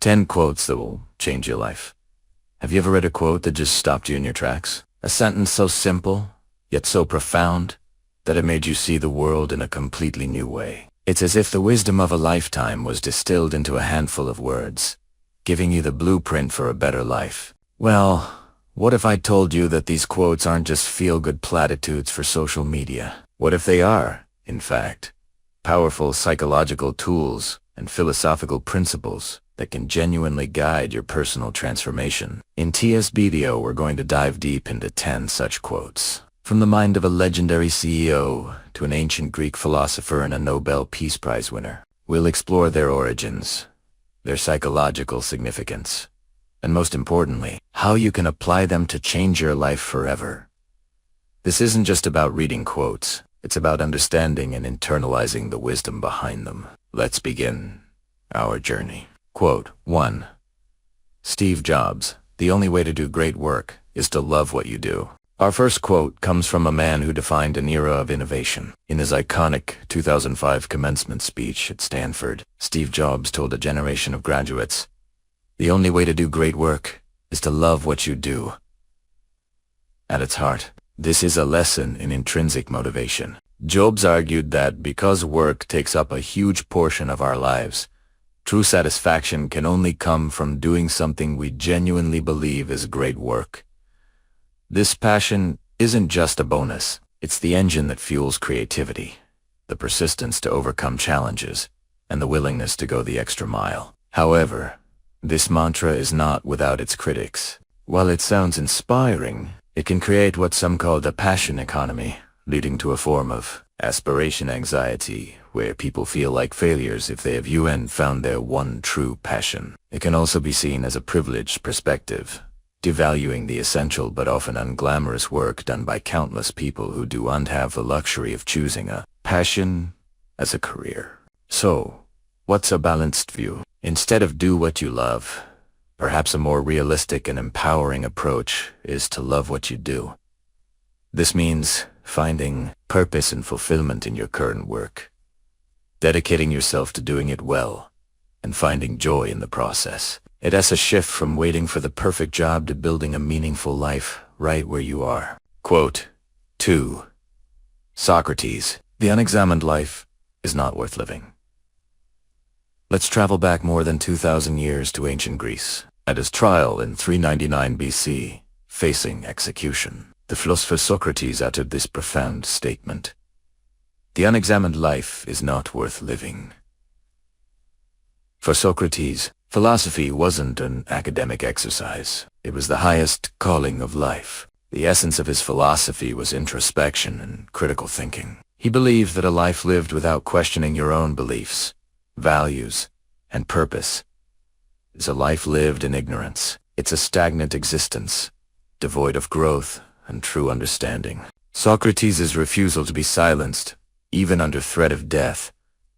10 quotes that will change your life. Have you ever read a quote that just stopped you in your tracks? A sentence so simple, yet so profound, that it made you see the world in a completely new way. It's as if the wisdom of a lifetime was distilled into a handful of words, giving you the blueprint for a better life. Well, what if I told you that these quotes aren't just feel-good platitudes for social media? What if they are, in fact, powerful psychological tools and philosophical principles that can genuinely guide your personal transformation? In today's video, we're going to dive deep into 10 such quotes. From the mind of a legendary CEO to an ancient Greek philosopher and a Nobel Peace Prize winner, we'll explore their origins, their psychological significance, and most importantly, how you can apply them to change your life forever. This isn't just about reading quotes, it's about understanding and internalizing the wisdom behind them. Let's begin our journey. Quote 1. Steve Jobs, "The only way to do great work is to love what you do." Our first quote comes from a man who defined an era of innovation. In his iconic 2005 commencement speech at Stanford, Steve Jobs told a generation of graduates, "The only way to do great work is to love what you do." At its heart, this is a lesson in intrinsic motivation. Jobs argued that because work takes up a huge portion of our lives, true satisfaction can only come from doing something we genuinely believe is great work. This passion isn't just a bonus, it's the engine that fuels creativity, the persistence to overcome challenges, and the willingness to go the extra mile. However, this mantra is not without its critics. While it sounds inspiring, it can create what some call the passion economy, leading to a form of aspiration anxiety, where people feel like failures if they have found their one true passion. It can also be seen as a privileged perspective, devaluing the essential but often unglamorous work done by countless people who don't have the luxury of choosing a passion as a career. So, what's a balanced view? Instead of do what you love, perhaps a more realistic and empowering approach is to love what you do. This means finding purpose and fulfillment in your current work, dedicating yourself to doing it well, and finding joy in the process. It has a shift from waiting for the perfect job to building a meaningful life right where you are. Quote 2. Socrates, "The unexamined life is not worth living." Let's travel back more than 2,000 years to ancient Greece. At his trial in 399 BC, facing execution, the philosopher Socrates uttered this profound statement: "The unexamined life is not worth living." For Socrates, philosophy wasn't an academic exercise. It was the highest calling of life. The essence of his philosophy was introspection and critical thinking. He believed that a life lived without questioning your own beliefs, values, and purpose is a life lived in ignorance. It's a stagnant existence, devoid of growth and true understanding. Socrates' refusal to be silenced, even under threat of death,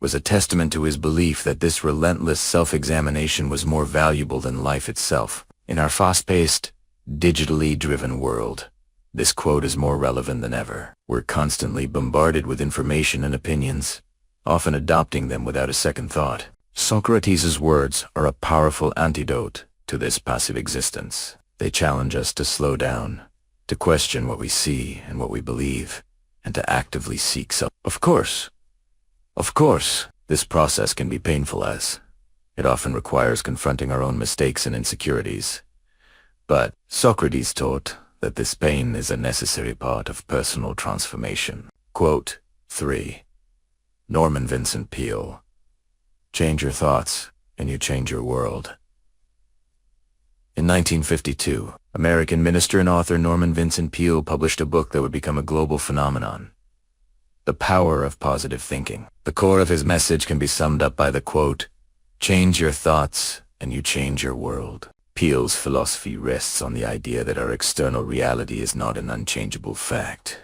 was a testament to his belief that this relentless self-examination was more valuable than life itself. In our fast-paced, digitally driven world, this quote is more relevant than ever. We're constantly bombarded with information and opinions, often adopting them without a second thought. Socrates' words are a powerful antidote to this passive existence. They challenge us to slow down, to question what we see and what we believe, and to actively seek self. Of course, this process can be painful as it often requires confronting our own mistakes and insecurities. But Socrates taught that this pain is a necessary part of personal transformation. Quote 3. Norman Vincent Peale, "Change your thoughts and you change your world." In 1952, American minister and author Norman Vincent Peale published a book that would become a global phenomenon: The Power of Positive Thinking. The core of his message can be summed up by the quote, "Change your thoughts and you change your world." Peale's philosophy rests on the idea that our external reality is not an unchangeable fact,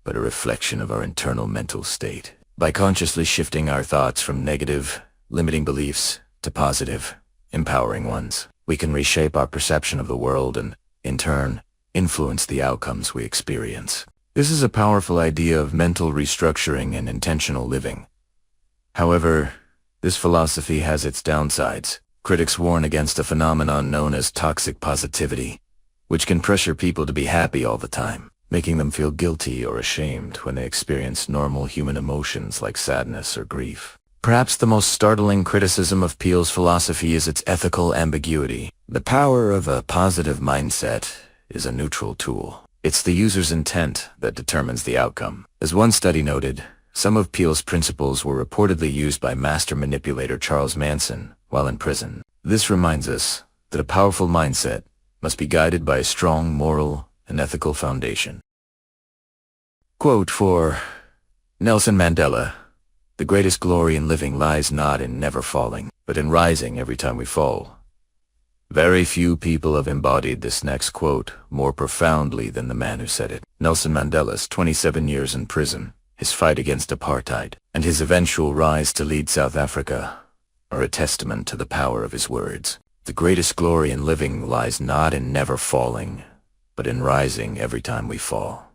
but a reflection of our internal mental state. By consciously shifting our thoughts from negative, limiting beliefs to positive, empowering ones, we can reshape our perception of the world and, in turn, influence the outcomes we experience. This is a powerful idea of mental restructuring and intentional living. However, this philosophy has its downsides. Critics warn against a phenomenon known as toxic positivity, which can pressure people to be happy all the time, making them feel guilty or ashamed when they experience normal human emotions like sadness or grief. Perhaps the most startling criticism of Peele's philosophy is its ethical ambiguity. The power of a positive mindset is a neutral tool. It's the user's intent that determines the outcome. As one study noted, some of Peele's principles were reportedly used by master manipulator Charles Manson while in prison. This reminds us that a powerful mindset must be guided by a strong moral and ethical foundation. Quote for Nelson Mandela: "The greatest glory in living lies not in never falling, but in rising every time we fall." Very few people have embodied this next quote more profoundly than the man who said it. Nelson Mandela's 27 years in prison, his fight against apartheid, and his eventual rise to lead South Africa are a testament to the power of his words. The greatest glory in living lies not in never falling, but in rising every time we fall.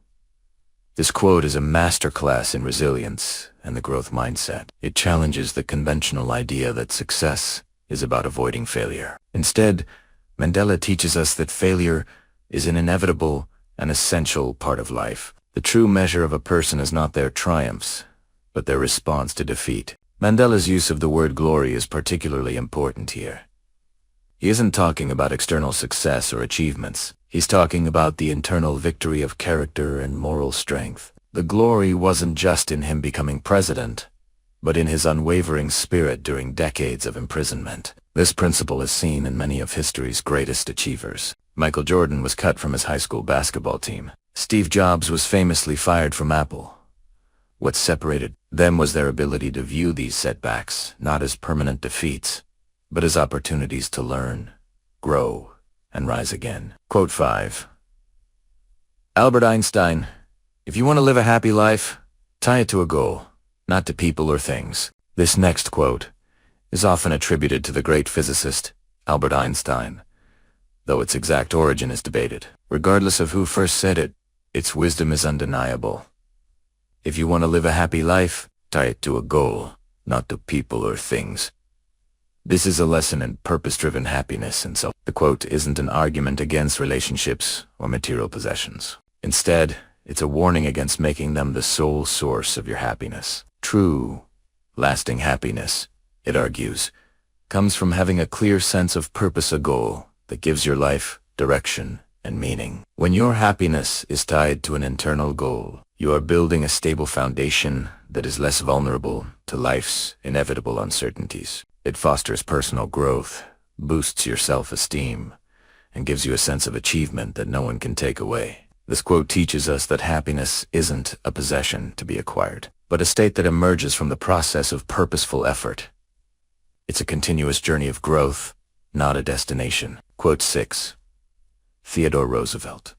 This quote is a masterclass in resilience and the growth mindset. It challenges the conventional idea that success is about avoiding failure. Instead, Mandela teaches us that failure is an inevitable and essential part of life. The true measure of a person is not their triumphs, but their response to defeat. Mandela's use of the word glory is particularly important here. He isn't talking about external success or achievements. He's talking about the internal victory of character and moral strength. The glory wasn't just in him becoming president, but in his unwavering spirit during decades of imprisonment. This principle is seen in many of history's greatest achievers. Michael Jordan was cut from his high school basketball team. Steve Jobs was famously fired from Apple. What separated them was their ability to view these setbacks not as permanent defeats, but as opportunities to learn, grow, and rise again. Quote 5. Albert Einstein: "If you want to live a happy life, tie it to a goal, not to people or things." This next quote is often attributed to the great physicist Albert Einstein, though its exact origin is debated. Regardless of who first said it, its wisdom is undeniable. If you want to live a happy life, tie it to a goal, not to people or things. This is a lesson in purpose-driven happiness, and so the quote isn't an argument against relationships or material possessions. Instead, it's a warning against making them the sole source of your happiness. True, lasting happiness, it argues, comes from having a clear sense of purpose, a goal that gives your life direction and meaning. When your happiness is tied to an internal goal, you are building a stable foundation that is less vulnerable to life's inevitable uncertainties. It fosters personal growth, boosts your self-esteem, and gives you a sense of achievement that no one can take away. This quote teaches us that happiness isn't a possession to be acquired, but a state that emerges from the process of purposeful effort. It's a continuous journey of growth, not a destination. Quote 6. Theodore Roosevelt: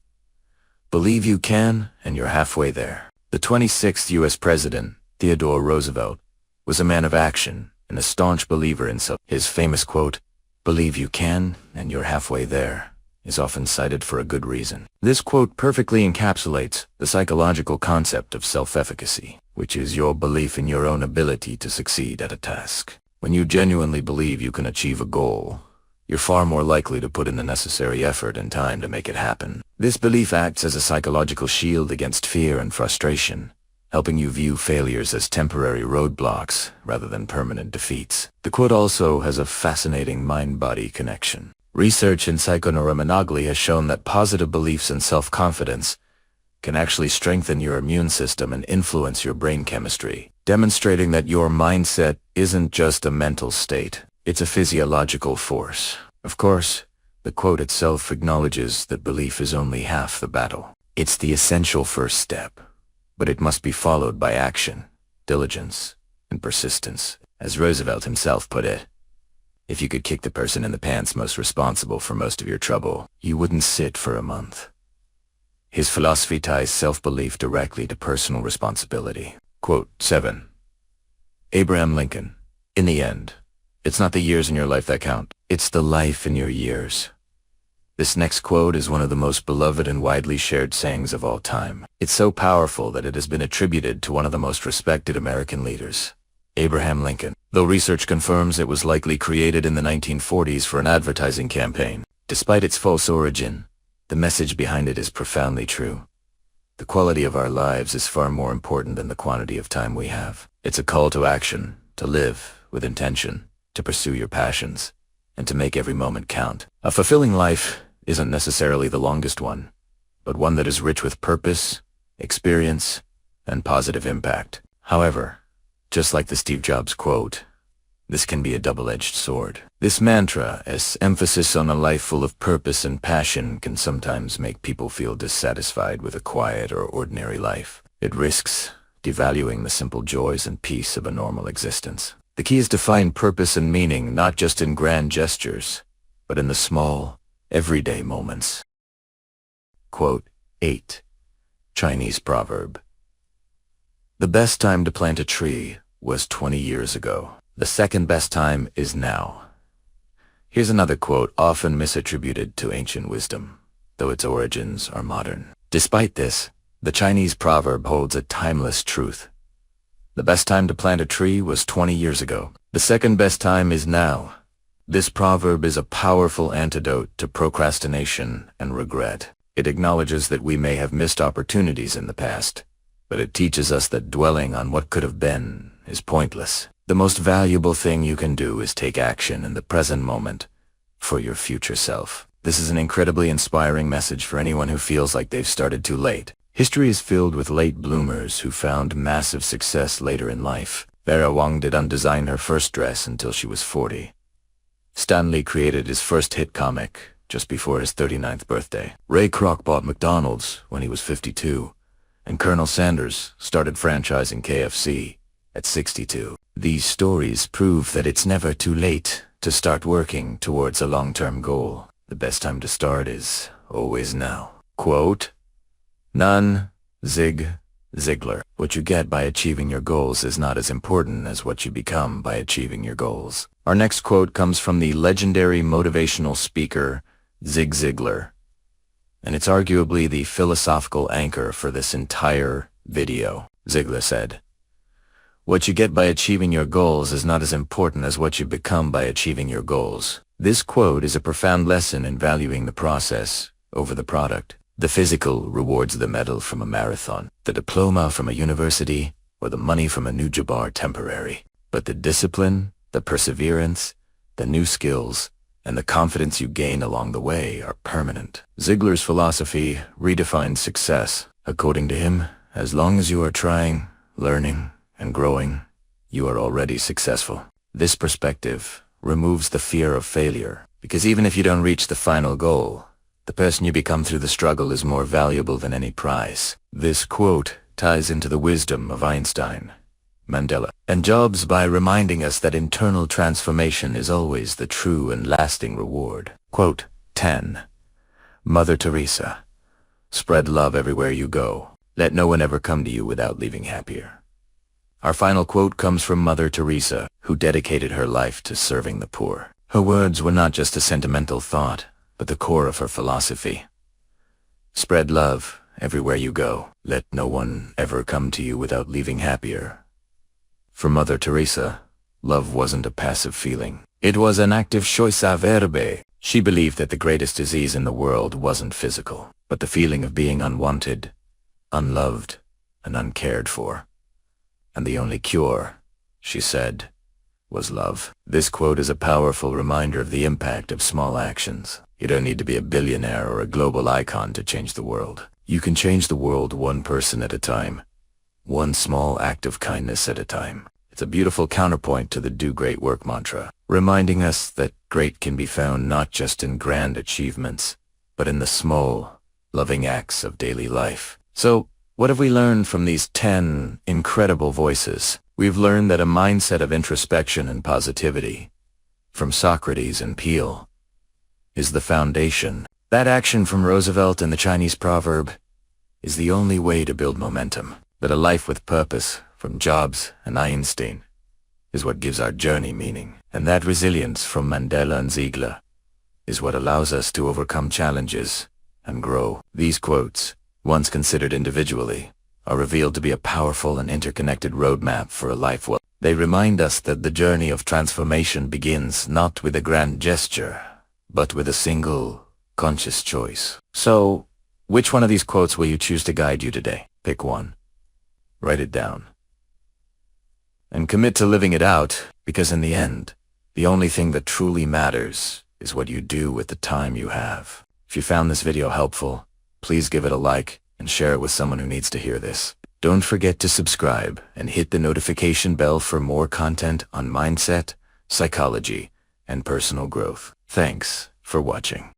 "Believe you can, and you're halfway there." The 26th U.S. President, Theodore Roosevelt, was a man of action and a staunch believer in his famous quote, "Believe you can, and you're halfway there," is often cited for a good reason. This quote perfectly encapsulates the psychological concept of self-efficacy, which is your belief in your own ability to succeed at a task. When you genuinely believe you can achieve a goal, you're far more likely to put in the necessary effort and time to make it happen. This belief acts as a psychological shield against fear and frustration, helping you view failures as temporary roadblocks rather than permanent defeats. The quote also has a fascinating mind-body connection. Research in psychoneuroimmunology has shown that positive beliefs and self-confidence can actually strengthen your immune system and influence your brain chemistry, demonstrating that your mindset isn't just a mental state, it's a physiological force. Of course, the quote itself acknowledges that belief is only half the battle. It's the essential first step, but it must be followed by action, diligence, and persistence. As Roosevelt himself put it, if you could kick the person in the pants most responsible for most of your trouble, you wouldn't sit for a month. His philosophy ties self-belief directly to personal responsibility. Quote 7. Abraham Lincoln: "In the end, it's not the years in your life that count, it's the life in your years." This next quote is one of the most beloved and widely shared sayings of all time. It's so powerful that it has been attributed to one of the most respected American leaders, Abraham Lincoln. though research confirms it was likely created in the 1940s for an advertising campaign. Despite its false origin, the message behind it is profoundly true. The quality of our lives is far more important than the quantity of time we have. It's a call to action, to live with intention, to pursue your passions, and to make every moment count. A fulfilling life isn't necessarily the longest one, but one that is rich with purpose, experience, and positive impact. However, just like the Steve Jobs quote, this can be a double-edged sword. This mantra's emphasis on a life full of purpose and passion can sometimes make people feel dissatisfied with a quiet or ordinary life. It risks devaluing the simple joys and peace of a normal existence. The key is to find purpose and meaning not just in grand gestures, but in the small, everyday moments. Quote 8. Chinese proverb. The best time to plant a tree was 20 years ago. The second best time is now. Here's another quote often misattributed to ancient wisdom, though its origins are modern. Despite this, the Chinese proverb holds a timeless truth. The best time to plant a tree was 20 years ago. The second best time is now. This proverb is a powerful antidote to procrastination and regret. It acknowledges that we may have missed opportunities in the past, but it teaches us that dwelling on what could have been is pointless. The most valuable thing you can do is take action in the present moment for your future self. This is an incredibly inspiring message for anyone who feels like they've started too late. History is filled with late bloomers who found massive success later in life. Vera Wang didn't design her first dress until she was 40. Stan Lee created his first hit comic just before his 39th birthday. Ray Kroc bought McDonald's when he was 52. And Colonel Sanders started franchising KFC at 62. These stories prove that it's never too late to start working towards a long-term goal. The best time to start is always now. Quote, Zig Ziglar. What you get by achieving your goals is not as important as what you become by achieving your goals. Our next quote comes from the legendary motivational speaker Zig Ziglar, and it's arguably the philosophical anchor for this entire video. Ziglar said, "What you get by achieving your goals is not as important as what you become by achieving your goals." This quote is a profound lesson in valuing the process over the product. The physical rewards the medal from a marathon, the diploma from a university, or the money from a new job are temporary. But the discipline, the perseverance, the new skills, and the confidence you gain along the way are permanent. Ziglar's philosophy redefines success. According to him, as long as you are trying, learning, and growing, you are already successful. This perspective removes the fear of failure, because even if you don't reach the final goal, the person you become through the struggle is more valuable than any prize. This quote ties into the wisdom of Einstein, Mandela, and Jobs by reminding us that internal transformation is always the true and lasting reward. Quote 10. Mother Teresa. Spread love everywhere you go. Let no one ever come to you without leaving happier. Our final quote comes from Mother Teresa, who dedicated her life to serving the poor. Her words were not just a sentimental thought, but the core of her philosophy. Spread love everywhere you go. Let no one ever come to you without leaving happier. For Mother Teresa, love wasn't a passive feeling. It was an active choice a verbe. She believed that the greatest disease in the world wasn't physical, but the feeling of being unwanted, unloved, and uncared for. And the only cure, she said, was love. This quote is a powerful reminder of the impact of small actions. You don't need to be a billionaire or a global icon to change the world. You can change the world one person at a time, one small act of kindness at a time. It's a beautiful counterpoint to the do great work mantra, reminding us that great can be found not just in grand achievements, but in the small, loving acts of daily life. So, what have we learned from these 10 incredible voices? We've learned that a mindset of introspection and positivity, from Socrates and Peele, is the foundation. That action from Roosevelt and the Chinese proverb is the only way to build momentum. That a life with purpose, from Jobs and Einstein, is what gives our journey meaning. And that resilience from Mandela and Ziegler is what allows us to overcome challenges and grow. These quotes, once considered individually, are revealed to be a powerful and interconnected roadmap for a life well They remind us that the journey of transformation begins not with a grand gesture, but with a single, conscious choice. So, which one of these quotes will you choose to guide you today? Pick one. Write it down. And commit to living it out, because in the end, the only thing that truly matters is what you do with the time you have. If you found this video helpful, please give it a like and share it with someone who needs to hear this. Don't forget to subscribe and hit the notification bell for more content on mindset, psychology, and personal growth. Thanks for watching.